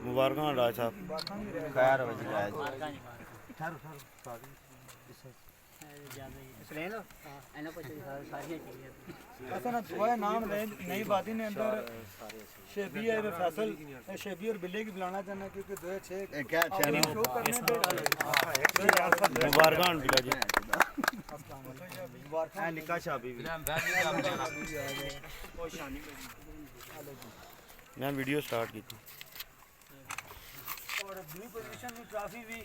मुबारक राज साहब खैर हो जी राज नाम नई बात ने अंदर शेबी और फैसल शेबी और बिल्ले की बुलाना चाहना क्योंकि 2006 मुबारक बिल्ला जी निका शाबी मैं वीडियो स्टार्ट की थी और दूसरी पोजीशन में ट्रॉफी भी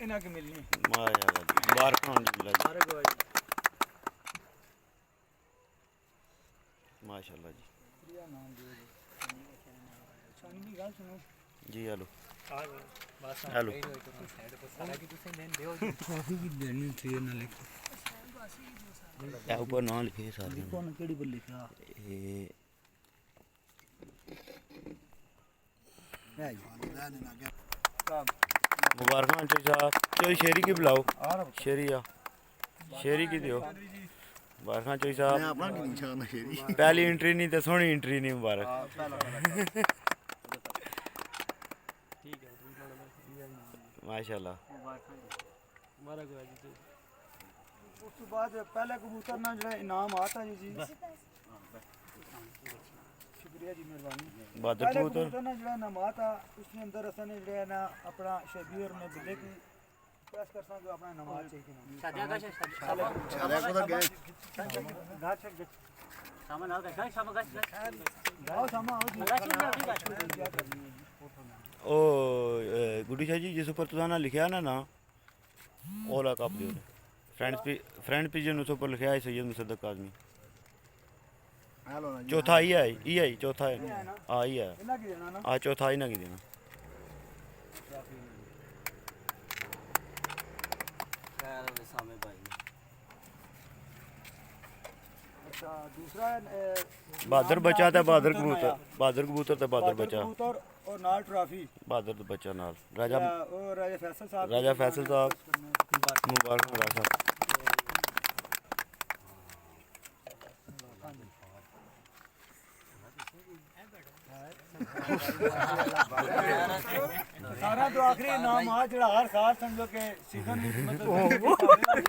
इन्हें की मिलनी माशाल्लाह जी मुबारक बिल्ला जी माशाल्लाह जी जी हेलो हेलो ऊपर नाम लिखे सारे मुबारक साहब चोई शेरी की बुलाओ शेरी आ शेरी की दियो मुबारक चोई साहब पहली एंट्री नहीं तो सोहनी एंट्री नहीं मुबारक माशाल्लाह उस बाद पहले कबूतर ना जो इनाम आता जी जी शुक्रिया जी मेहरबानी बहादुर कबूतर ना जो इनाम आता उसके अंदर असने जो है ना अपना शेबीर में बिल्ले की प्रेस कर सकते अपना नमाज चाहिए शादिया का शादिया को तो गए गाछ सामान आ गया सामान गाछ गाओ सामान आओ ओ गुड्डी शाह जी जिस ऊपर तुसां लिखा ना ना ओला कप दियो फ्रेंड पिजन उस ऊपर लिखा है सैयद मुसद्दक आदमी चौथा ही है चौथा है हाँ ही है हाँ चौथा ही ना की देना दूसरा बहादुर बच्चा था बहादुर कबूतर तो बहादुर बच्चा और नाल ट्रॉफी बहादुर बच्चा नाल राजा फैसल साहब मुबारक राजा साहब सारा तो आखिरी नाम आज जड़ा हर साल समझो के सीजन मतलब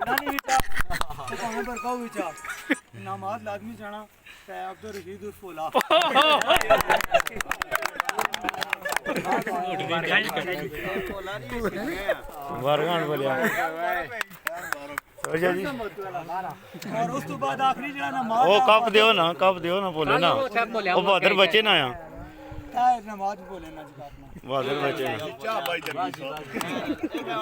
नानी विचा पाने पर कहू विचा नामात लाजमी जाना ते अब्दुल रशीद उर्फ ओला मुबारक बोलिया जी और उस तो बाद आखिरी जड़ा नमाज ओ कप दियो ना बोले ना ओ बहादुर बच्चे ना आया नमाज बोले ना जी बहादुर बच्चे ना